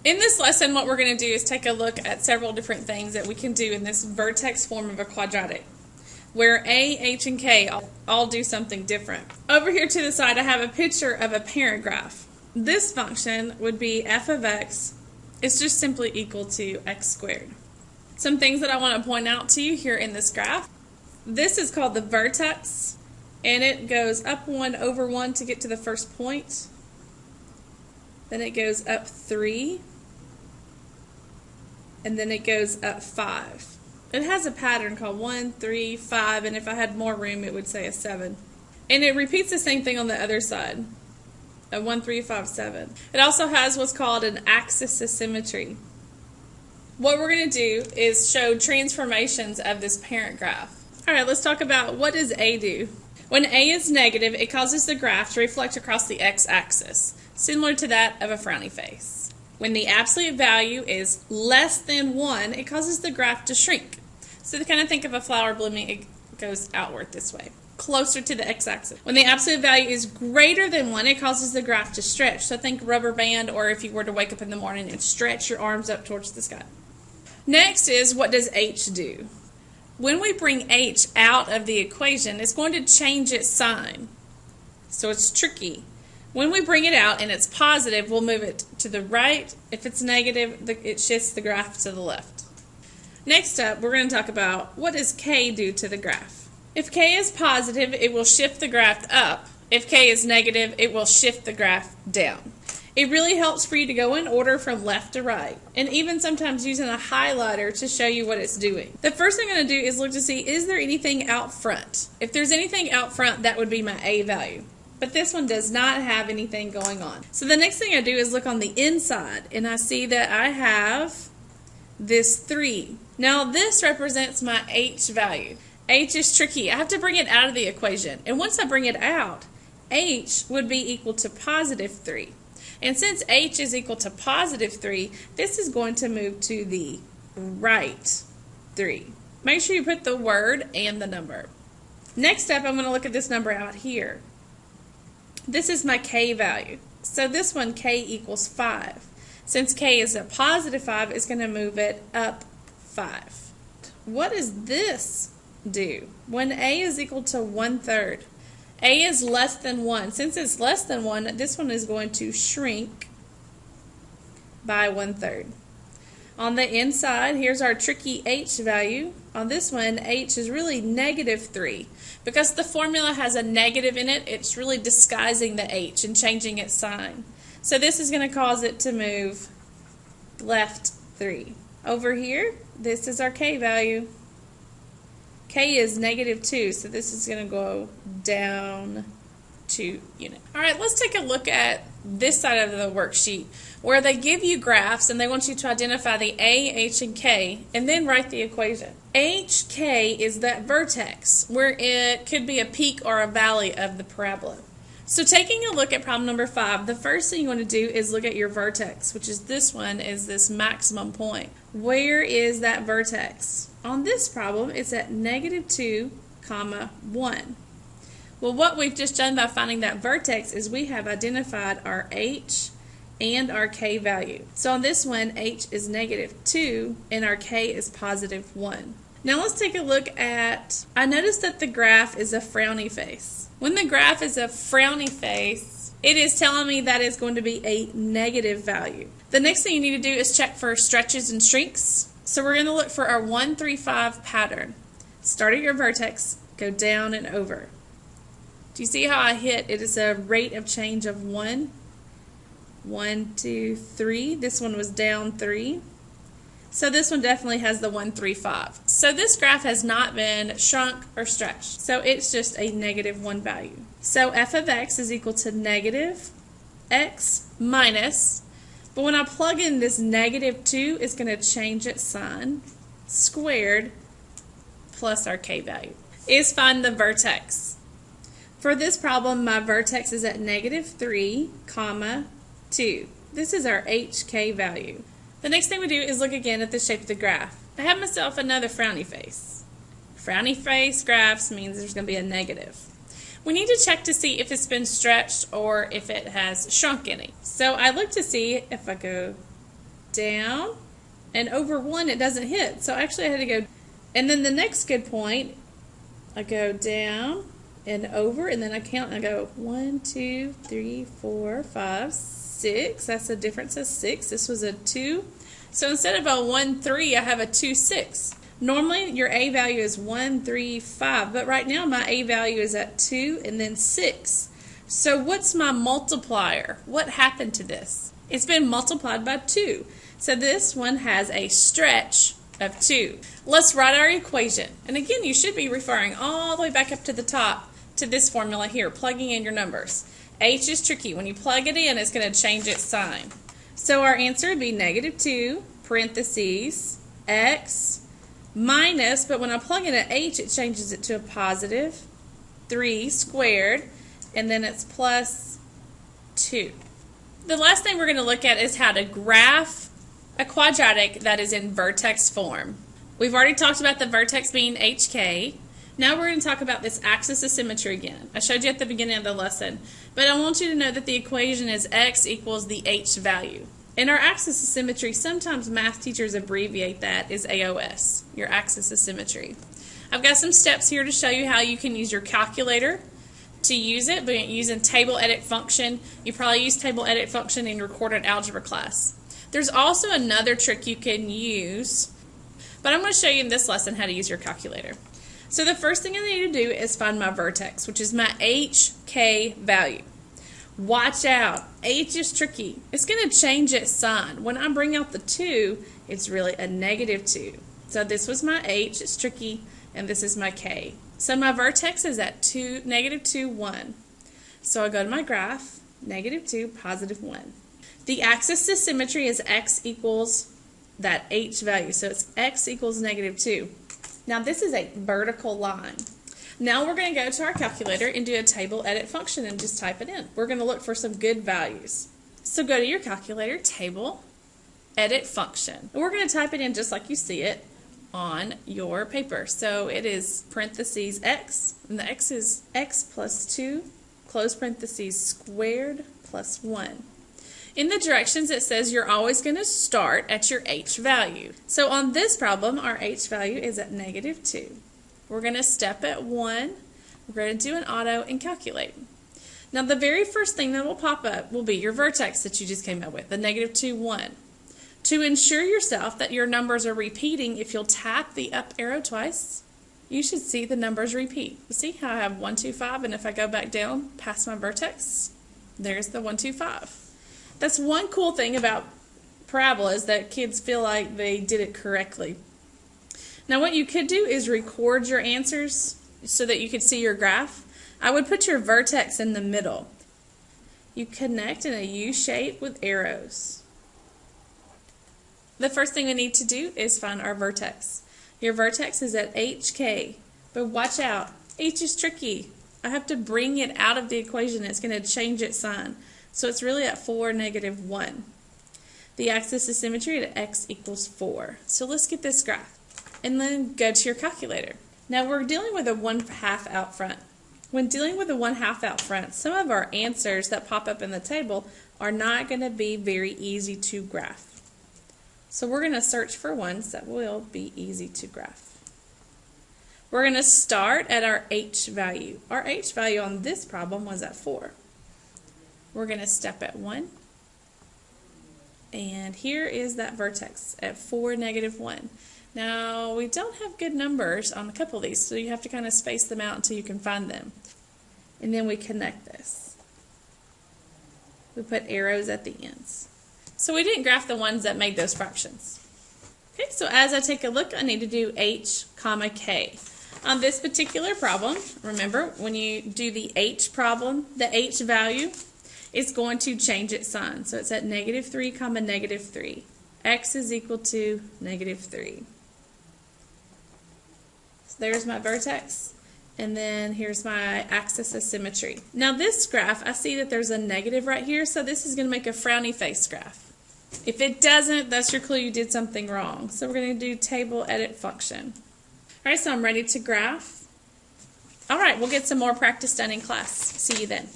In this lesson, what we're going to do is take a look at several different things that we can do in this vertex form of a quadratic, where A, H, and K all do something different. Over here to the side, I have a picture of a parent graph. This function would be f of x is just simply equal to x squared. Some things that I want to point out to you here in this graph. This is called the vertex, and it goes up 1 over 1 to get to the first point. Then it goes up 3, and then it goes up 5. It has a pattern called 1, 3, 5, and if I had more room it would say a 7. And it repeats the same thing on the other side, a 1, 3, 5, 7. It also has what's called an axis of symmetry. What we're going to do is show transformations of this parent graph. Alright, let's talk about what does A do. When A is negative, it causes the graph to reflect across the x-axis, similar to that of a frowny face. When the absolute value is less than 1, it causes the graph to shrink. So to kind of think of a flower blooming, it goes outward this way, closer to the x-axis. When the absolute value is greater than 1, it causes the graph to stretch. So think rubber band, or if you were to wake up in the morning and stretch your arms up towards the sky. Next is, what does H do? When we bring H out of the equation, it's going to change its sign. So it's tricky. When we bring it out and it's positive, we'll move it to the right. If it's negative, it shifts the graph to the left. Next up, we're going to talk about what does K do to the graph. If K is positive, it will shift the graph up. If K is negative, it will shift the graph down. It really helps for you to go in order from left to right, and even sometimes using a highlighter to show you what it's doing. The first thing I'm going to do is look to see, is there anything out front? If there's anything out front, that would be my A value. But this one does not have anything going on. So the next thing I do is look on the inside, and I see that I have this 3. Now this represents my H value. H is tricky. I have to bring it out of the equation, and once I bring it out, H would be equal to positive 3. And since H is equal to positive 3, this is going to move to the right 3. Make sure you put the word and the number. Next up, I'm going to look at this number out here. This is my K value. So this one, K equals 5. Since K is a positive 5, it's going to move it up 5. What does this do? When A is equal to 1/3, A is less than 1. Since it's less than 1, this one is going to shrink by 1/3. On the inside, here's our tricky H value. On this one, H is really negative 3. Because the formula has a negative in it, it's really disguising the H and changing its sign. So this is going to cause it to move left 3. Over here, this is our K value. K is negative 2, so this is going to go down 2 units. Alright, let's take a look at this side of the worksheet where they give you graphs and they want you to identify the A, H, and K and then write the equation. HK is that vertex where it could be a peak or a valley of the parabola. So taking a look at problem number 5, the first thing you want to do is look at your vertex, which is this one, is this maximum point. Where is that vertex? On this problem, it's at -2, 1. Well, what we've just done by finding that vertex is we have identified our H and our K value. So on this one, H is -2 and our K is positive 1. Now let's take a look at, I noticed that the graph is a frowny face. When the graph is a frowny face, it is telling me that it's going to be a negative value. The next thing you need to do is check for stretches and shrinks. So we're going to look for our 1, 3, 5 pattern. Start at your vertex, go down and over. Do you see how I hit? It is a rate of change of 1. 1, 2, 3. This one was down 3. So this one definitely has the 1, 3, 5. So this graph has not been shrunk or stretched. So it's just a -1 value. So f of x is equal to negative x minus, but when I plug in this -2, it's going to change its sign, squared plus our K value. Is find the vertex. For this problem, my vertex is at -3, 2. This is our HK value. The next thing we do is look again at the shape of the graph. I have myself another frowny face. Frowny face graphs means there's going to be a negative. We need to check to see if it's been stretched or if it has shrunk any. So I look to see if I go down, and over 1 it doesn't hit. So actually I had to go, and then the next good point, I go down and over, and then I count and I go 1, 2, 3, 4, 5, 6. That's a difference of 6. This was a 2. So instead of a 1, 3, I have a 2, 6. Normally your A value is 1, 3, 5, but right now my A value is at 2 and then 6. So what's my multiplier? What happened to this? It's been multiplied by 2. So this one has a stretch of 2. Let's write our equation. And again, you should be referring all the way back up to the top to this formula here, plugging in your numbers. H is tricky. When you plug it in, it's going to change its sign. So our answer would be -2, parentheses, x, minus, but when I plug in an h, it changes it to a positive 3 squared, and then it's plus 2. The last thing we're going to look at is how to graph a quadratic that is in vertex form. We've already talked about the vertex being HK. Now we're going to talk about this axis of symmetry again. I showed you at the beginning of the lesson, but I want you to know that the equation is x equals the h value. In our axis of symmetry, sometimes math teachers abbreviate that as AOS, your axis of symmetry. I've got some steps here to show you how you can use your calculator to use it, but using table edit function. You probably use table edit function in your recorded algebra class. There's also another trick you can use, but I'm going to show you in this lesson how to use your calculator. So the first thing I need to do is find my vertex, which is my HK value. Watch out, H is tricky. It's going to change its sign. When I bring out the 2, it's really a -2. So this was my H, it's tricky, and this is my K. So my vertex is at -2, 1. So I go to my graph, -2, +1. The axis of symmetry is x equals that H value. So it's x equals -2. Now this is a vertical line. Now we're going to go to our calculator and do a table edit function and just type it in. We're going to look for some good values. So go to your calculator, table edit function. And we're going to type it in just like you see it on your paper. So it is parentheses x, and the x is x plus 2, close parentheses, squared plus 1. In the directions it says you're always going to start at your h value. So on this problem our h value is at -2. We're going to step at 1, we're going to do an auto and calculate. Now the very first thing that will pop up will be your vertex that you just came up with, the -2, 1. To ensure yourself that your numbers are repeating, if you'll tap the up arrow twice, you should see the numbers repeat. See how I have 1, 2, 5, and if I go back down past my vertex, there's the 1, 2, 5. That's one cool thing about parabolas, that kids feel like they did it correctly. Now what you could do is record your answers so that you could see your graph. I would put your vertex in the middle. You connect in a U shape with arrows. The first thing we need to do is find our vertex. Your vertex is at HK, but watch out, H is tricky. I have to bring it out of the equation. It's going to change its sign. So it's really at 4, -1. The axis of symmetry at x equals 4. So let's get this graph. And then go to your calculator. Now we're dealing with a 1/2 out front. When dealing with a 1/2 out front, some of our answers that pop up in the table are not going to be very easy to graph. So we're going to search for ones that will be easy to graph. We're going to start at our H value. Our H value on this problem was at 4. We're going to step at 1. And here is that vertex at 4, -1. Now, we don't have good numbers on a couple of these, so you have to kind of space them out until you can find them. And then we connect this. We put arrows at the ends. So we didn't graph the ones that made those fractions. Okay, so as I take a look, I need to do H, K. On this particular problem, remember, when you do the H problem, the H value is going to change its sign. So it's at -3, -3. X is equal to -3. So there's my vertex, and then here's my axis of symmetry. Now this graph, I see that there's a negative right here, so this is going to make a frowny face graph. If it doesn't, that's your clue you did something wrong. So we're going to do table edit function. All right, so I'm ready to graph. All right, we'll get some more practice done in class. See you then.